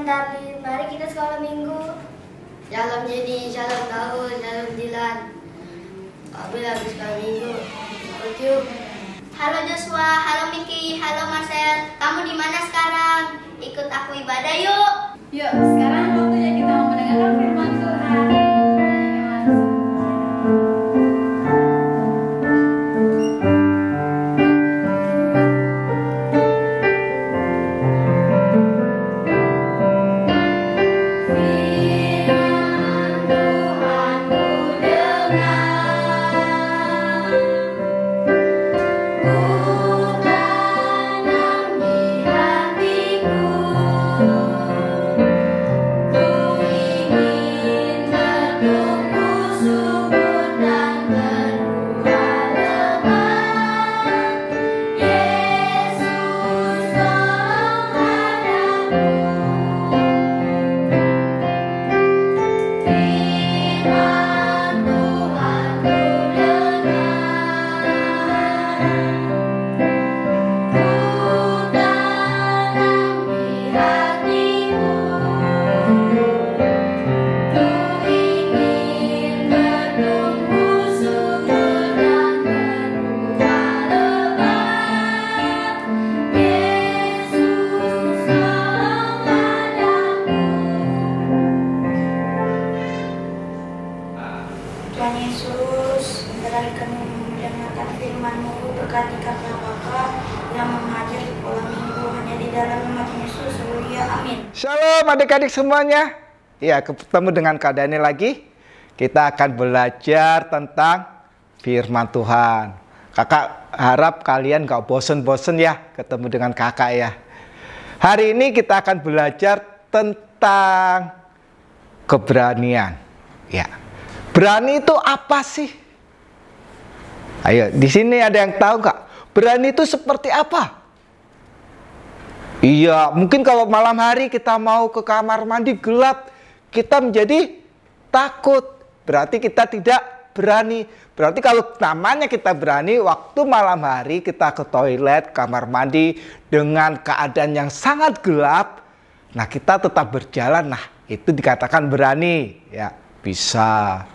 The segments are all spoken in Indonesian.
Darlin. Mari kita sekolah minggu. Shalom Jenny, shalom Daud, shalom Dilan. Abil habis sekolah minggu. Ikut yuk. Halo Joshua, halo Miki, halo Marcel. Kamu di mana sekarang? Ikut aku ibadah yuk. Yuk, sekarang waktunya kita mau mendengarkan firman Tuhan. Tuhan Yesus, berkali kami mendengarkan firman-Mu, berkati kakak-kakak yang mengajar di sekolah minggu, hanya di dalam nama Tuhan Yesus, haleluya, amin. Shalom adik-adik semuanya. Ya, ketemu dengan Kak Daniel lagi. Kita akan belajar tentang firman Tuhan. Kakak harap kalian gak bosen-bosen ya ketemu dengan kakak ya. Hari ini kita akan belajar tentang keberanian. Ya. Berani itu apa sih? Ayo, di sini ada yang tahu nggak? Berani itu seperti apa? Iya, mungkin kalau malam hari kita mau ke kamar mandi gelap, kita menjadi takut. Berarti kita tidak berani. Berarti kalau namanya kita berani, waktu malam hari kita ke toilet, kamar mandi dengan keadaan yang sangat gelap, nah kita tetap berjalan. Nah, itu dikatakan berani. Ya, bisa.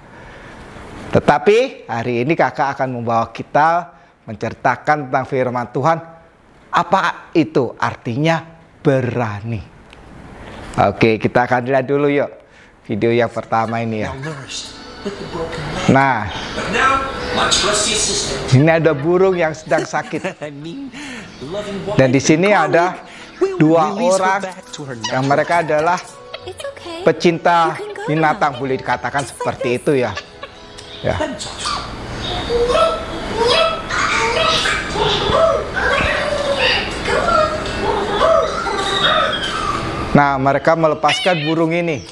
Tetapi hari ini kakak akan membawa kita menceritakan tentang firman Tuhan. Apa itu artinya berani? Oke, kita akan lihat dulu yuk video yang pertama ini ya. Nah, ini ada burung yang sedang sakit. Dan di sini ada dua orang yang mereka adalah pecinta binatang, boleh dikatakan seperti itu ya. Ya. Nah, mereka melepaskan burung ini.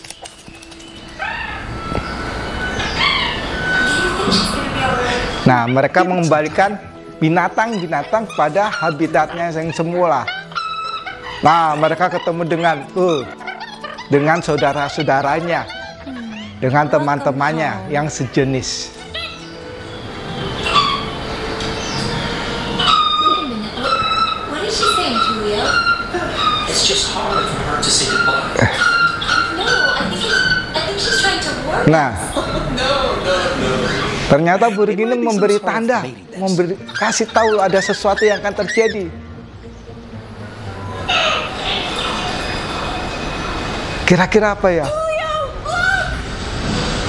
Nah, mereka mengembalikan binatang-binatang pada habitatnya yang semula. Nah, mereka ketemu dengan saudara-saudaranya, dengan teman-temannya yang sejenis. What is she saying, Julia? It's just hard for her to say goodbye. No, I think she's trying to work. Nah, ternyata burung ini memberi tanda, kasih tahu ada sesuatu yang akan terjadi. Kira-kira apa ya?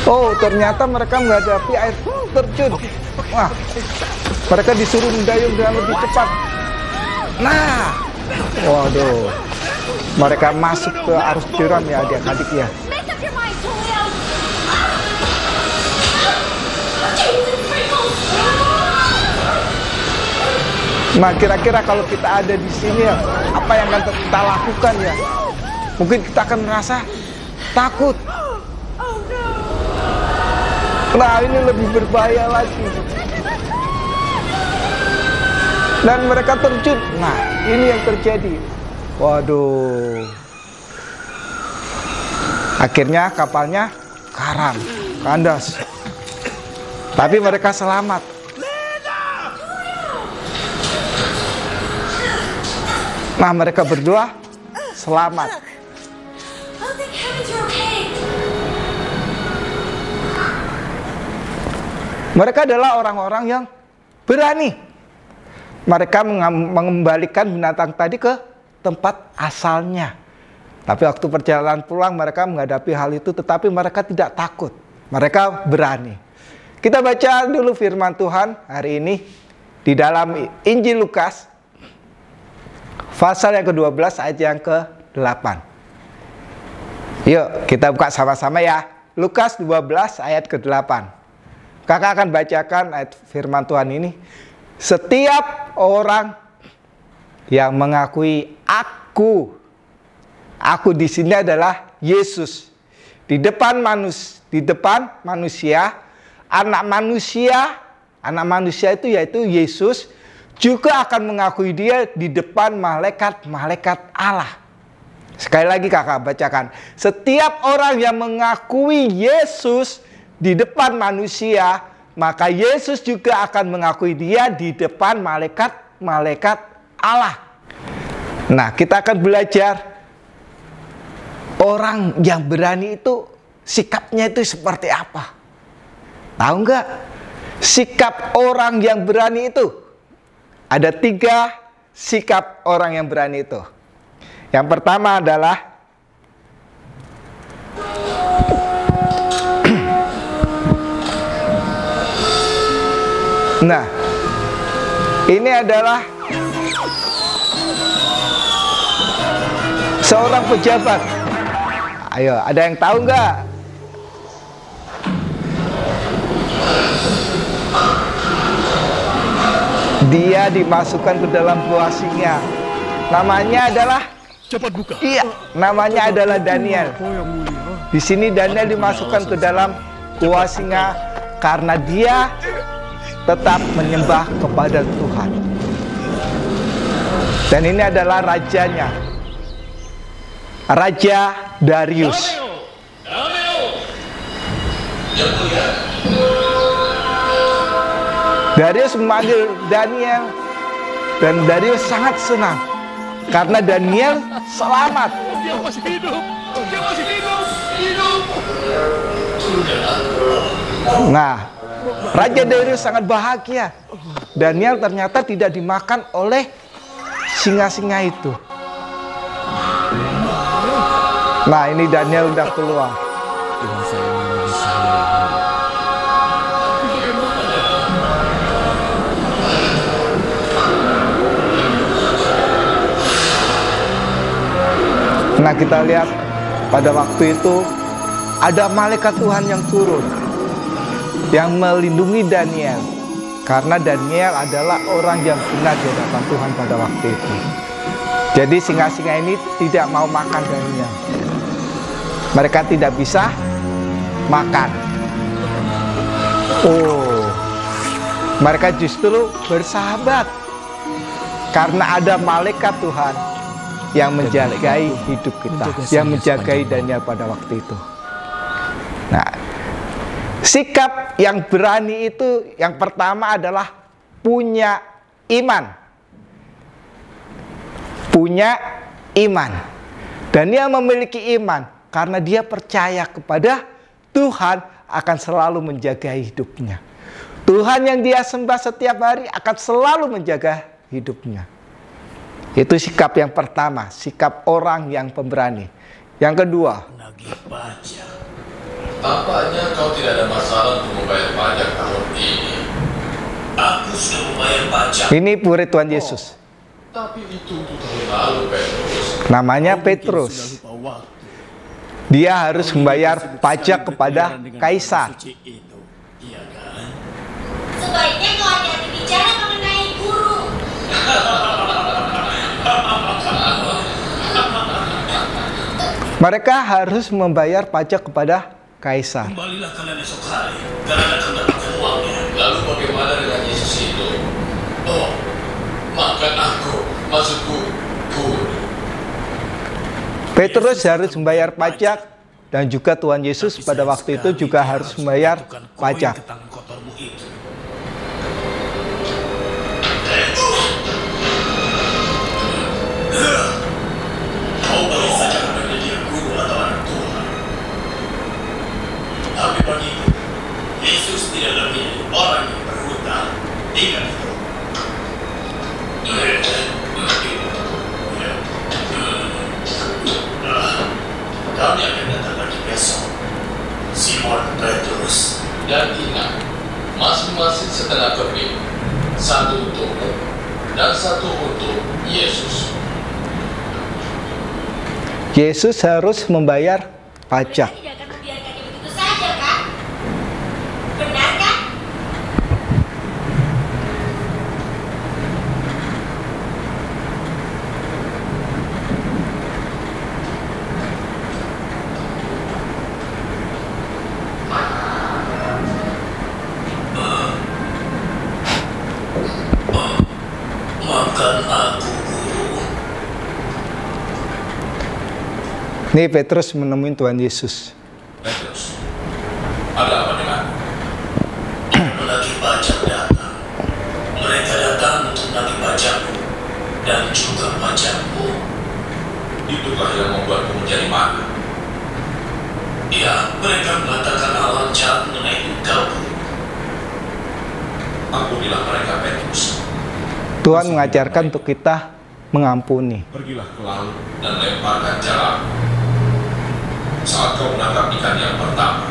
Oh, ternyata mereka menghadapi air terjun. Wah, mereka disuruh mendayung dengan lebih cepat. Nah, waduh, mereka masuk ke arus jeram ya adik-adik ya. Nah, kira-kira kalau kita ada di sini ya, apa yang akan kita lakukan ya? Mungkin kita akan merasa takut. Nah, ini lebih berbahaya lagi. Dan mereka terjun. Nah, ini yang terjadi. Waduh. Akhirnya kapalnya karam, kandas. Tapi mereka selamat. Nah, mereka berdua selamat. Mereka adalah orang-orang yang berani. Mereka mengembalikan binatang tadi ke tempat asalnya. Tapi waktu perjalanan pulang mereka menghadapi hal itu, tetapi mereka tidak takut. Mereka berani. Kita baca dulu firman Tuhan hari ini di dalam Injil Lukas pasal yang ke-12 ayat yang ke-8. Yuk kita buka sama-sama ya. Lukas 12 ayat ke-8. Kakak akan bacakan ayat firman Tuhan ini. Setiap orang yang mengakui aku di sini adalah Yesus. Di depan manusia, anak manusia itu yaitu Yesus juga akan mengakui dia di depan malaikat-malaikat Allah. Sekali lagi kakak bacakan. Setiap orang yang mengakui Yesus di depan manusia, maka Yesus juga akan mengakui dia di depan malaikat-malaikat Allah. Nah, kita akan belajar orang yang berani itu sikapnya itu seperti apa. Tahu nggak? Sikap orang yang berani itu ada 3 sikap orang yang berani itu. Yang pertama adalah nah, ini adalah seorang pejabat. Ayo, ada yang tahu nggak? Dia dimasukkan ke dalam gua singa. Namanya adalah cepat buka. Iya, namanya adalah Daniel. Di sini Daniel dimasukkan ke dalam gua singa karena dia tetap menyembah kepada Tuhan. Dan ini adalah rajanya, Raja Darius. Darius memanggil Daniel dan Darius sangat senang karena Daniel selamat. Dia masih hidup. Dia masih hidup. Nah, Raja Darius sangat bahagia. Daniel ternyata tidak dimakan oleh singa-singa itu. Nah, ini Daniel udah keluar. Nah, kita lihat pada waktu itu ada malaikat Tuhan yang turun, yang melindungi Daniel. Karena Daniel adalah orang yang benar di hadapan Tuhan pada waktu itu. Jadi singa-singa ini tidak mau makan Daniel. Mereka tidak bisa makan. Oh, mereka justru bersahabat. Karena ada malaikat Tuhan yang menjagai hidup kita, yang menjagai Daniel pada waktu itu. Nah, sikap yang berani itu yang pertama adalah punya iman. Punya iman. Daniel memiliki iman karena dia percaya kepada Tuhan akan selalu menjaga hidupnya. Tuhan yang dia sembah setiap hari akan selalu menjaga hidupnya. Itu sikap yang pertama, sikap orang yang pemberani. Yang kedua, Nagih pajak. Tampaknya kau tidak ada masalah untuk membayar pajak tahun ini. Aku sudah membayar pajak. ini murid Tuhan Yesus. Tapi itu untuk tahun lalu, Petrus. Namanya Kau mungkin Petrus. sudah lupa waktu. Dia harus membayar pajak kepada kaisar. Suci itu, iya kan? Sebaiknya kau hati-hati bicara mengenai guru. Mereka harus membayar pajak kepada kaisar. Kembalilah kalian esok hari, karena akan mendapatkan uangnya. Lalu bagaimana dengan Yesus itu? Oh, makan aku, maksudku, guru. Petrus harus membayar pajak dan juga Tuhan Yesus pada waktu itu juga harus membayar pajak. Kau boleh saja menjadi dia guru atau anak Tuhan. Tapi bagiku, Yesus tidak lebih orang Yesus harus membayar pajak. Tidak akan membiarkannya begitu saja, kan? Benar kan? Maafkan aku, Guru. Nih Petrus menemui Tuhan Yesus. Petrus, ada apa dengan penagih pajak datang? Mereka datang untuk menagih pajakku dan juga pajakmu. Itukah yang membuatku menjadi marah? Ya, mereka mengatakan hal jahat mengenai engkau. Ampunilah mereka, Petrus. Tuhan mengajarkan untuk kita mengampuni. Pergilah ke laut dan lemparkan jalan. Saat kau menangkap ikan yang pertama,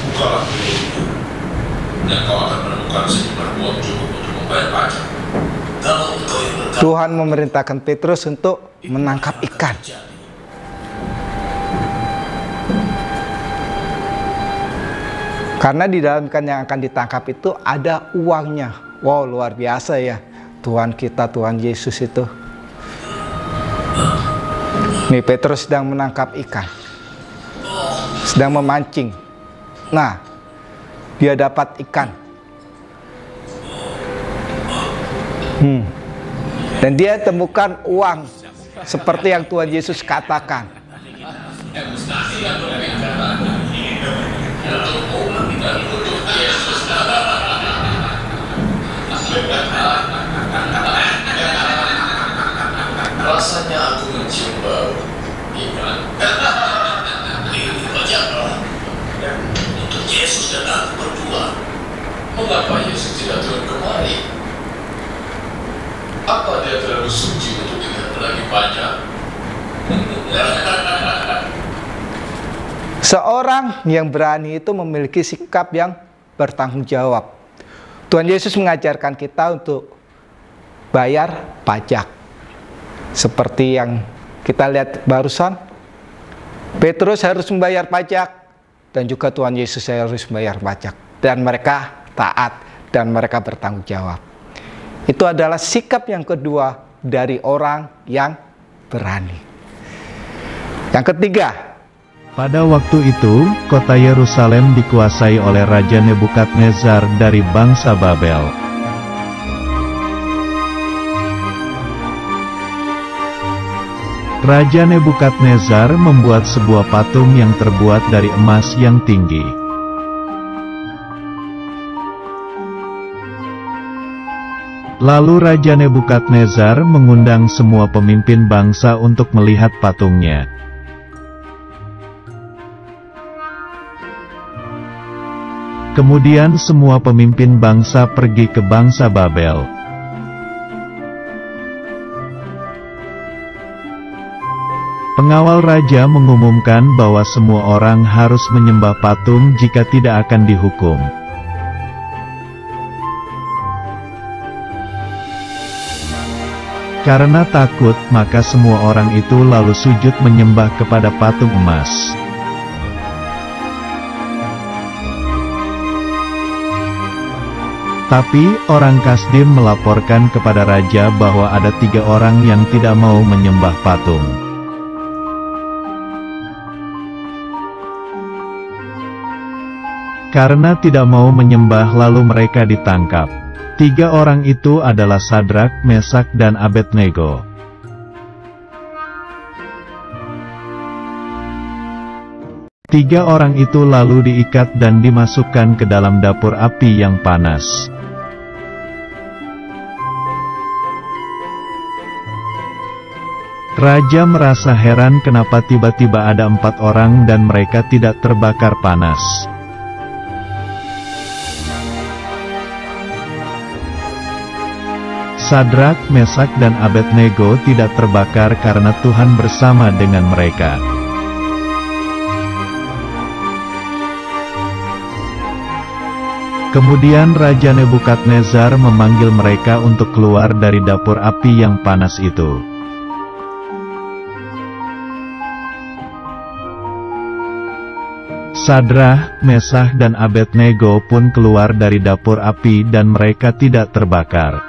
bukalah mulutnya, dan kau akan menemukan sejumlah uang cukup untuk membayar pajak. Kalau engkau yang berkata, Tuhan memerintahkan Petrus untuk menangkap ikan. Karena di dalam ikan yang akan ditangkap itu ada uangnya. Wow, luar biasa ya. Tuhan kita, Tuhan Yesus itu. Nih Petrus sedang menangkap ikan. Sedang memancing. Nah, dia dapat ikan. Dan dia temukan uang seperti yang Tuhan Yesus katakan. rasanya aku mencium bau ikan. Ini pajaklah. Untuk Yesus dan aku berdua. Mengapa Yesus tidak turun kemari? Apa dia terlalu suci untuk tidak menagih pajak? Seorang yang berani itu memiliki sikap yang bertanggung jawab. Tuhan Yesus mengajarkan kita untuk bayar pajak. Seperti yang kita lihat barusan, Petrus harus membayar pajak dan juga Tuhan Yesus harus membayar pajak. Dan mereka taat dan mereka bertanggung jawab. Itu adalah sikap yang kedua dari orang yang berani. Yang ketiga, pada waktu itu, kota Yerusalem dikuasai oleh Raja Nebukadnezar dari bangsa Babel. Raja Nebukadnezar membuat sebuah patung yang terbuat dari emas yang tinggi. Lalu Raja Nebukadnezar mengundang semua pemimpin bangsa untuk melihat patungnya. Kemudian semua pemimpin bangsa pergi ke bangsa Babel. Pengawal raja mengumumkan bahwa semua orang harus menyembah patung jika tidak akan dihukum. Karena takut, maka semua orang itu lalu sujud menyembah kepada patung emas. Tapi, orang Kasdim melaporkan kepada raja bahwa ada 3 orang yang tidak mau menyembah patung. Karena tidak mau menyembah lalu mereka ditangkap. 3 orang itu adalah Sadrak, Mesak, dan Abednego. Tiga orang itu lalu diikat dan dimasukkan ke dalam dapur api yang panas. Raja merasa heran kenapa tiba-tiba ada 4 orang dan mereka tidak terbakar panas. Sadrak, Mesak, dan Abednego tidak terbakar karena Tuhan bersama dengan mereka. Kemudian Raja Nebukadnezar memanggil mereka untuk keluar dari dapur api yang panas itu. Sadrah, Mesah dan Abednego pun keluar dari dapur api dan mereka tidak terbakar.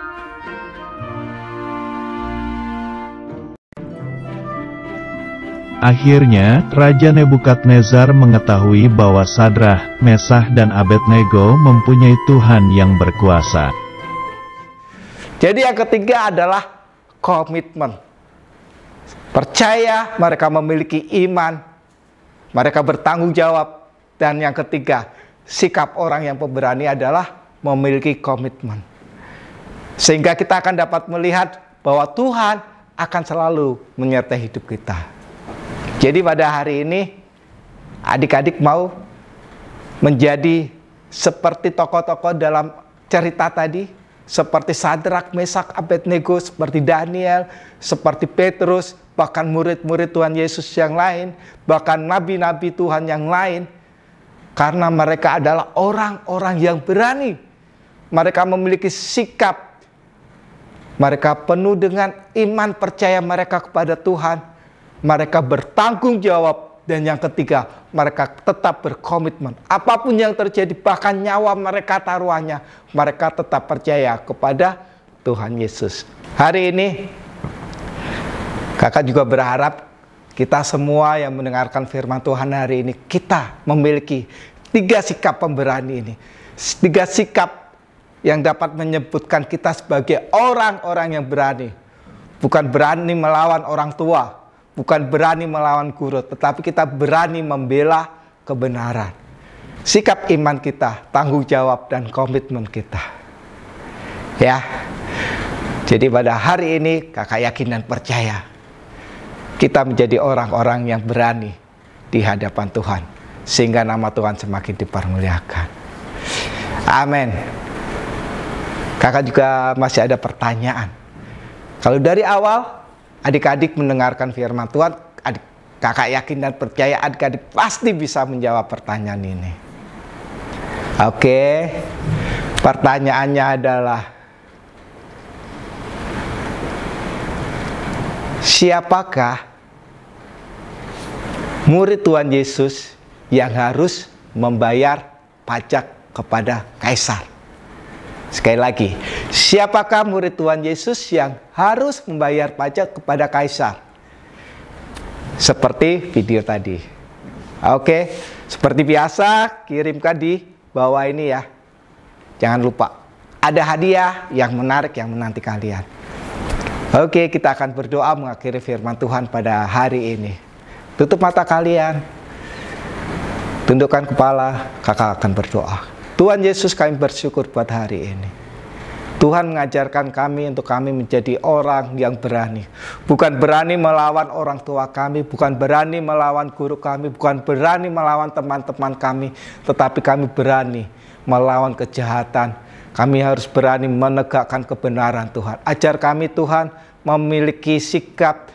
Akhirnya, Raja Nebukadnezar mengetahui bahwa Sadrah, Mesah dan Abednego mempunyai Tuhan yang berkuasa. Jadi yang ketiga adalah komitmen. Percaya, mereka memiliki iman, mereka bertanggung jawab. Dan yang ketiga, sikap orang yang pemberani adalah memiliki komitmen. Sehingga kita akan dapat melihat bahwa Tuhan akan selalu menyertai hidup kita. Jadi pada hari ini, adik-adik mau menjadi seperti tokoh-tokoh dalam cerita tadi, seperti Sadrak, Mesak, Abednego, seperti Daniel, seperti Petrus, bahkan murid-murid Tuhan Yesus yang lain, bahkan nabi-nabi Tuhan yang lain, karena mereka adalah orang-orang yang berani. Mereka memiliki sikap, mereka penuh dengan iman percaya mereka kepada Tuhan. Mereka bertanggung jawab, dan yang ketiga, mereka tetap berkomitmen. Apapun yang terjadi, bahkan nyawa mereka taruhannya, mereka tetap percaya kepada Tuhan Yesus. Hari ini, kakak juga berharap kita semua yang mendengarkan firman Tuhan hari ini, kita memiliki 3 sikap pemberani ini. 3 sikap yang dapat menyebutkan kita sebagai orang-orang yang berani. Bukan berani melawan orang tua, bukan berani melawan guru, tetapi kita berani membela kebenaran. Sikap iman kita, tanggung jawab, dan komitmen kita. Ya, jadi pada hari ini kakak yakin dan percaya kita menjadi orang-orang yang berani di hadapan Tuhan, sehingga nama Tuhan semakin dipermuliakan. Amin. Kakak juga masih ada pertanyaan. Kalau dari awal adik-adik mendengarkan firman Tuhan, kakak yakin dan percaya adik-adik pasti bisa menjawab pertanyaan ini. Oke, pertanyaannya adalah, siapakah murid Tuhan Yesus yang harus membayar pajak kepada Kaisar? Sekali lagi, siapakah murid Tuhan Yesus yang harus membayar pajak kepada Kaisar? Seperti video tadi. Oke, seperti biasa, kirimkan di bawah ini ya. Jangan lupa, ada hadiah yang menarik yang menanti kalian. Oke, kita akan berdoa mengakhiri firman Tuhan pada hari ini. Tutup mata kalian, tundukkan kepala, kakak akan berdoa. Tuhan Yesus, kami bersyukur buat hari ini. Tuhan mengajarkan kami untuk kami menjadi orang yang berani. Bukan berani melawan orang tua kami, bukan berani melawan guru kami, bukan berani melawan teman-teman kami, tetapi kami berani melawan kejahatan. Kami harus berani menegakkan kebenaran Tuhan. Ajar kami Tuhan memiliki sikap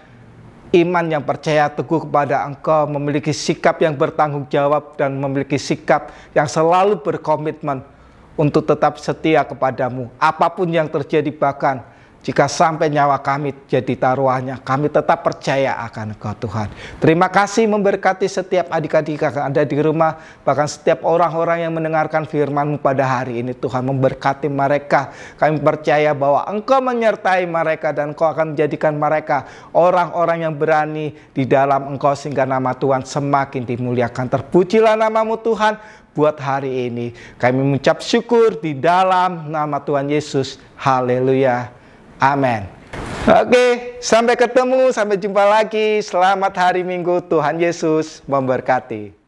iman yang percaya teguh kepada Engkau, memiliki sikap yang bertanggung jawab, dan memiliki sikap yang selalu berkomitmen untuk tetap setia kepadamu. Apapun yang terjadi, bahkan jika sampai nyawa kami jadi taruhannya, kami tetap percaya akan Engkau Tuhan. Terima kasih memberkati setiap adik-adik yang ada di rumah, bahkan setiap orang-orang yang mendengarkan firman-Mu pada hari ini. Tuhan memberkati mereka. Kami percaya bahwa Engkau menyertai mereka dan Engkau akan menjadikan mereka orang-orang yang berani di dalam Engkau, sehingga nama Tuhan semakin dimuliakan. Terpujilah nama-Mu Tuhan buat hari ini. Kami mengucap syukur di dalam nama Tuhan Yesus. Haleluya. Amin. Oke, sampai ketemu, sampai jumpa lagi. Selamat hari Minggu, Tuhan Yesus memberkati.